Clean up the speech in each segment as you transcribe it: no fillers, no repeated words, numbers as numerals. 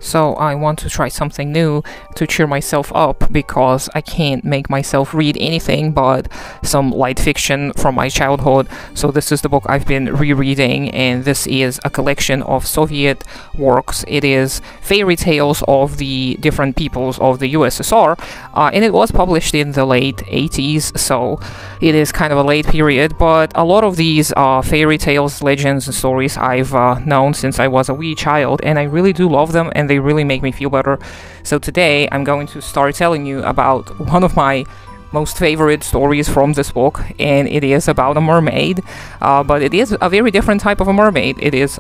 So I want to try something new to cheer myself up because I can't make myself read anything but some light fiction from my childhood. So this is the book I've been rereading, and this is a collection of Soviet works. It is fairy tales of the different peoples of the USSR, and it was published in the late 80s, so it is kind of a late period, but a lot of these fairy tales, legends, and stories I've known since I was a wee child, and I really do love them, and they really make me feel better. So today I'm going to start telling you about one of my most favorite stories from this book, and it is about a mermaid, but it is a very different type of a mermaid. It is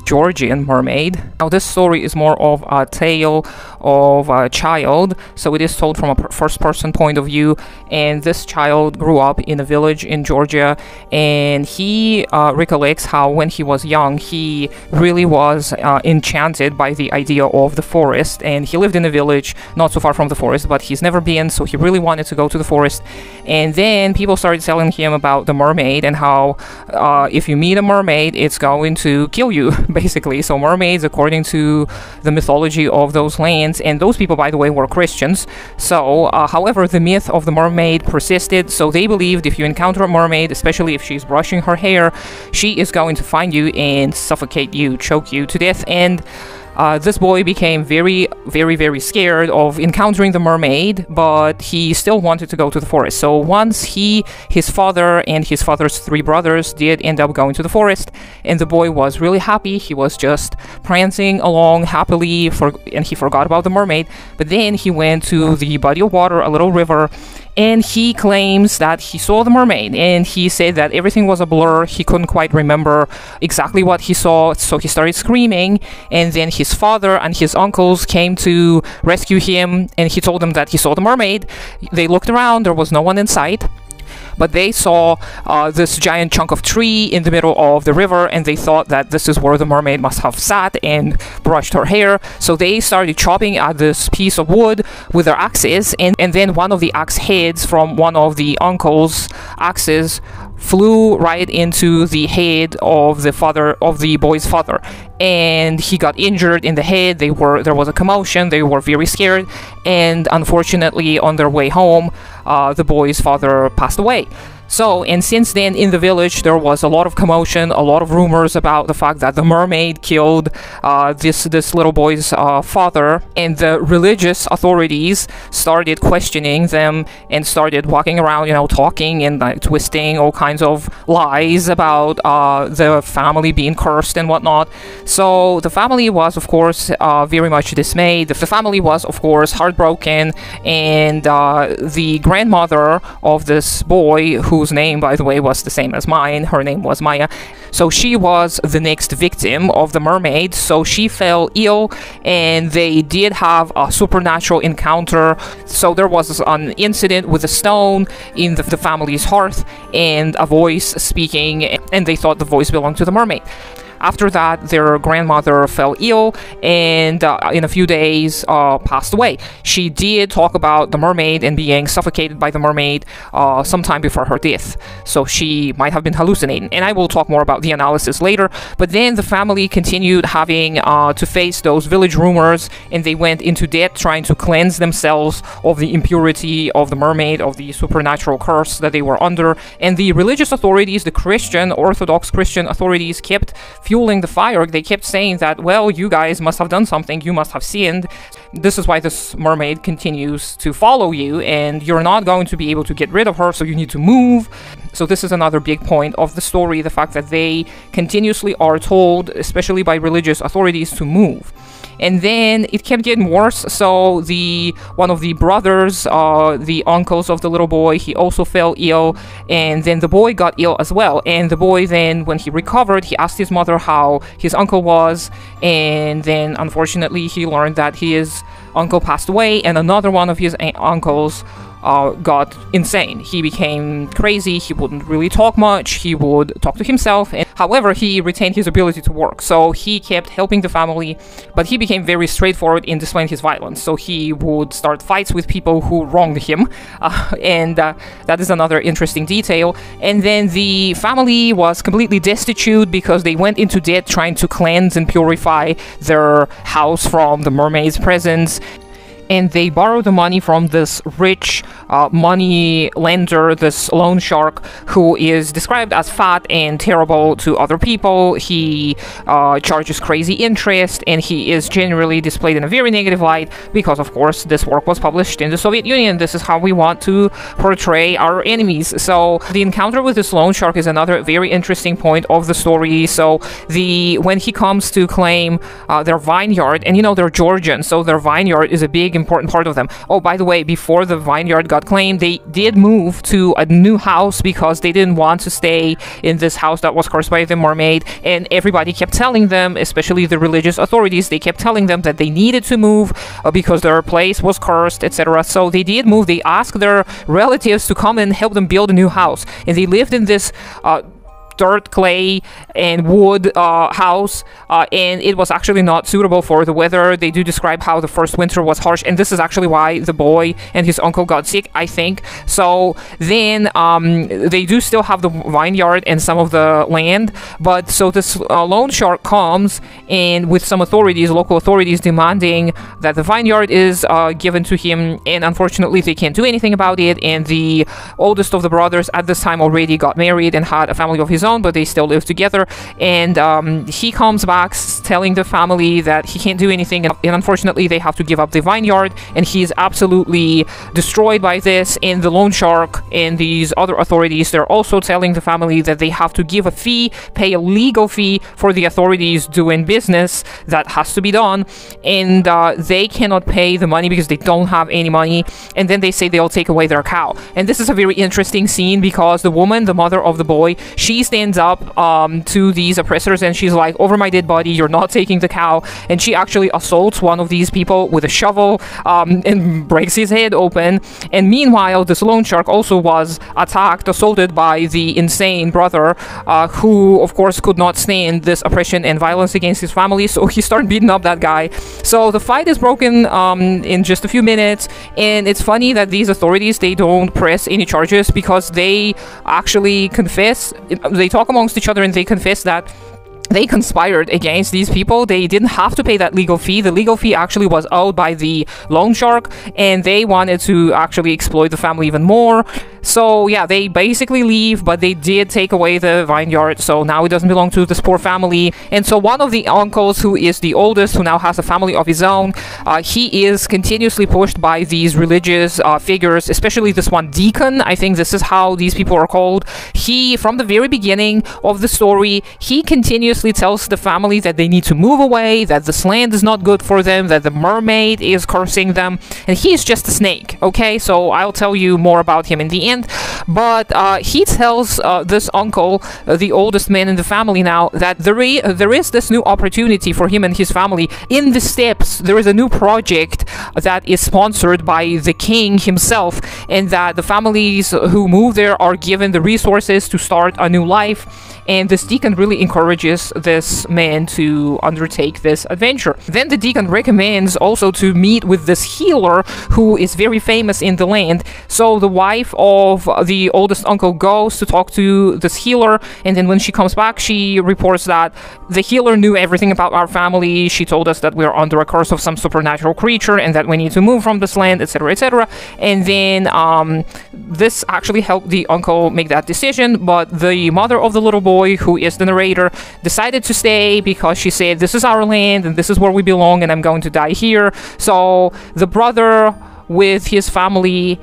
Georgian mermaid. Now this story is more of a tale of a child, so it is told from a first-person point of view, and this child grew up in a village in Georgia, and he recollects how when he was young he really was enchanted by the idea of the forest, and he lived in a village not so far from the forest, but he's never been, so he really wanted to go to the forest. And then people started telling him about the mermaid and how if you meet a mermaid it's going to kill you, basically. So mermaids, according to the mythology of those lands, and those people, by the way, were Christians. So however, the myth of the mermaid persisted, so they believed if you encounter a mermaid, especially if she's brushing her hair, she is going to find you and suffocate you, choke you to death. And this boy became very scared of encountering the mermaid, but he still wanted to go to the forest. So once his father and his father's 3 brothers did end up going to the forest, and the boy was really happy. He was just prancing along happily, and he forgot about the mermaid. But then he went to the body of water, a little river, and he claims that he saw the mermaid, and he said that everything was a blur. He couldn't quite remember exactly what he saw, so he started screaming, and then his father and his uncles came to rescue him, and he told them that he saw the mermaid. They looked around, there was no one in sight, but they saw this giant chunk of tree in the middle of the river, and they thought that this is where the mermaid must have sat and brushed her hair. So they started chopping at this piece of wood with their axes, and then one of the axe heads from one of the uncle's axes flew right into the head of the boy's father, and he got injured in the head. There was a commotion. They were very scared, and unfortunately on their way home the boy's father passed away. So, and since then in the village there was a lot of commotion, a lot of rumors about the fact that the mermaid killed this little boy's father, and the religious authorities started questioning them and started walking around, talking and twisting all kinds of lies about the family being cursed and whatnot. So the family was, of course, very much dismayed. The family was, of course, heartbroken, and the grandmother of this boy, whose name, by the way, was the same as mine, her name was Maya, so she was the next victim of the mermaid. So she fell ill, and they did have a supernatural encounter. So there was an incident with a stone in the family's hearth and a voice speaking, and they thought the voice belonged to the mermaid. After that, their grandmother fell ill, and in a few days passed away. She did talk about the mermaid and being suffocated by the mermaid sometime before her death, so she might have been hallucinating, and I will talk more about the analysis later. But then the family continued having to face those village rumors, and they went into debt trying to cleanse themselves of the impurity of the mermaid, of the supernatural curse that they were under. And the religious authorities, the Orthodox Christian authorities, kept fueling the fire. They kept saying that, well, you guys must have done something, you must have sinned. This is why this mermaid continues to follow you, and you're not going to be able to get rid of her, so you need to move. So this is another big point of the story, the fact that they continuously are told, especially by religious authorities, to move. And then it kept getting worse. So one of the brothers, the uncles of the little boy, he also fell ill, and then the boy got ill as well. And the boy then, when he recovered, he asked his mother how his uncle was, and then unfortunately he learned that his uncle passed away, and another one of his uncles got insane. He became crazy. He wouldn't really talk much. He would talk to himself, However, he retained his ability to work, so he kept helping the family, but he became very straightforward in displaying his violence. So he would start fights with people who wronged him, and that is another interesting detail. And then the family was completely destitute because they went into debt trying to cleanse and purify their house from the mermaid's presence. And they borrowed the money from this rich money lender, this loan shark, who is described as fat and terrible to other people. He charges crazy interest, and he is generally displayed in a very negative light because, of course, this work was published in the Soviet Union. This is how we want to portray our enemies. So the encounter with this loan shark is another very interesting point of the story. So when he comes to claim their vineyard, and they're Georgian, so their vineyard is a big important part of them. Oh, by the way, before the vineyard got claimed, they did move to a new house because they didn't want to stay in this house that was cursed by the mermaid, and everybody kept telling them, especially the religious authorities, they kept telling them that they needed to move because their place was cursed, etc. So they did move. They asked their relatives to come and help them build a new house, and they lived in this dirt, clay, and wood house, and it was actually not suitable for the weather. They do describe how the first winter was harsh, and this is actually why the boy and his uncle got sick, I think. So then they do still have the vineyard and some of the land, but so this loan shark comes and with some authorities, local authorities, demanding that the vineyard is given to him, and unfortunately they can't do anything about it. And the oldest of the brothers at this time already got married and had a family of his own, but they still live together. And he comes back telling the family that he can't do anything, and unfortunately they have to give up the vineyard, and he is absolutely destroyed by this. And the loan shark and these other authorities, they're also telling the family that they have to give a fee, pay a legal fee for the authorities doing business that has to be done, and they cannot pay the money because they don't have any money. And then they say they'll take away their cow. And this is a very interesting scene because the woman, the mother of the boy, she stands up to these oppressors, and she's like, over my dead body, you're not taking the cow. And she actually assaults one of these people with a shovel and breaks his head open. And meanwhile, this loan shark also was attacked, assaulted by the insane brother, who of course could not stand this oppression and violence against his family, so he started beating up that guy. So the fight is broken in just a few minutes, and it's funny that these authorities, they don't press any charges because they actually confess. They talk amongst each other and they confess that they conspired against these people. They didn't have to pay that legal fee. The legal fee actually was owed by the loan shark, and they wanted to actually exploit the family even more. So yeah, they basically leave, but they did take away the vineyard, so now it doesn't belong to this poor family. And so one of the uncles, who is the oldest, who now has a family of his own, he is continuously pushed by these religious figures, especially this one deacon. I think this is how these people are called. He, from the very beginning of the story, he continuously tells the family that they need to move away, that this land is not good for them, that the mermaid is cursing them, and he's just a snake. Okay, so I'll tell you more about him in the end. But he tells this uncle, the oldest man in the family now, that there is this new opportunity for him and his family in the steppes. There is a new project that is sponsored by the king himself, and that the families who move there are given the resources to start a new life. And this deacon really encourages this man to undertake this adventure. Then the deacon recommends also to meet with this healer who is very famous in the land. So the wife of the oldest uncle goes to talk to this healer, and then when she comes back, she reports that the healer knew everything about our family. She told us that we're under a curse of some supernatural creature and that we need to move from this land, etc., etc. And then this actually helped the uncle make that decision, but the mother of the little boy, who is the narrator, decided to stay because she said, this is our land and this is where we belong, and I'm going to die here. So the brother with his family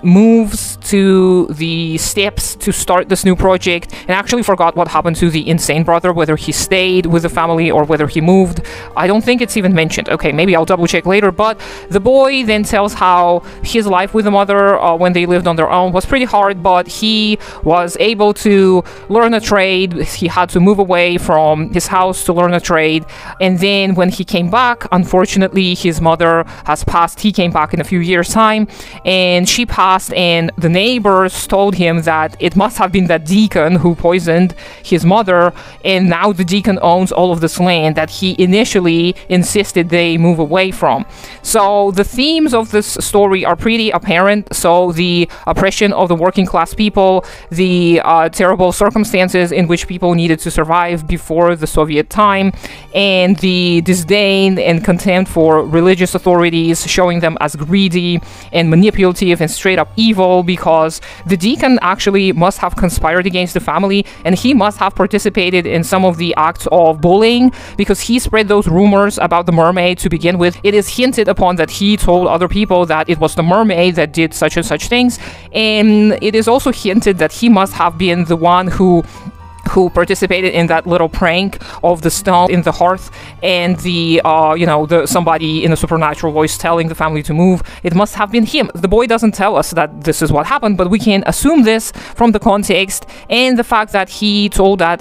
moves to the steppes to start this new project, and actually forgot what happened to the insane brother, whether he stayed with the family or whether he moved. I don't think it's even mentioned. Okay, maybe I'll double check later. But the boy then tells how his life with the mother when they lived on their own was pretty hard, but he was able to learn a trade. He had to move away from his house to learn a trade, and then when he came back, unfortunately his mother has passed. He came back in a few years' time, and and she passed, and the neighbors told him that it must have been that deacon who poisoned his mother, and now the deacon owns all of this land that he initially insisted they move away from. So the themes of this story are pretty apparent. So the oppression of the working class people, the terrible circumstances in which people needed to survive before the Soviet time, and the disdain and contempt for religious authorities, showing them as greedy and manipulative and straight up evil, because the deacon actually must have conspired against the family, and he must have participated in some of the acts of bullying, because he spread those rumors about the mermaid to begin with. It is hinted upon that he told other people that it was the mermaid that did such and such things, and it is also hinted that he must have been the one who participated in that little prank of the stone in the hearth, and the somebody in a supernatural voice telling the family to move. It must have been him. The boy doesn't tell us that this is what happened, but we can assume this from the context and the fact that he told that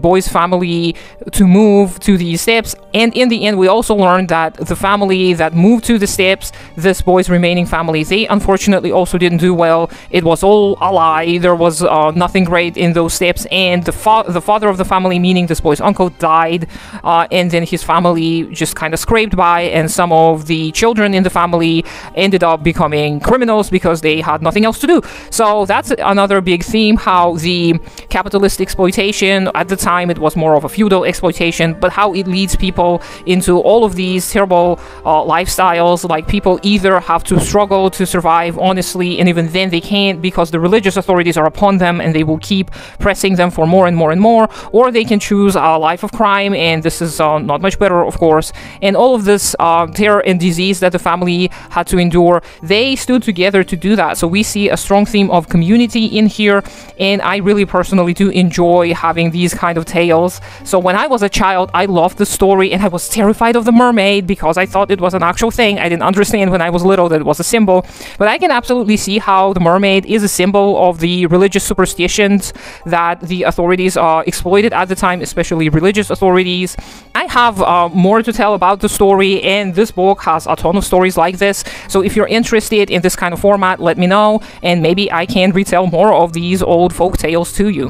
boy's family to move to these steps. And in the end, we also learned that the family that moved to the steps, this boy's remaining family, they unfortunately also didn't do well. It was all a lie. There was nothing great in those steps, and the father of the family, meaning this boy's uncle, died, and then his family just kind of scraped by, and some of the children in the family ended up becoming criminals because they had nothing else to do. So that's another big theme, how the capitalist exploitation, at the time it was more of a feudal exploitation, but how it leads people into all of these terrible lifestyles. Like, people either have to struggle to survive honestly, and even then they can't, because the religious authorities are upon them and they will keep pressing them for more and more and more, or they can choose a life of crime, and this is not much better, of course. And all of this terror and disease that the family had to endure, they stood together to do that. So we see a strong theme of community in here, and I really personally do enjoy having these kind of tales. So when I was a child, I loved the story, and I was terrified of the mermaid because I thought it was an actual thing. I didn't understand when I was little that it was a symbol, but I can absolutely see how the mermaid is a symbol of the religious superstitions that the authorities exploited at the time, especially religious authorities. I have more to tell about the story, and this book has a ton of stories like this. So if you're interested in this kind of format, let me know, and maybe I can retell more of these old folk tales to you.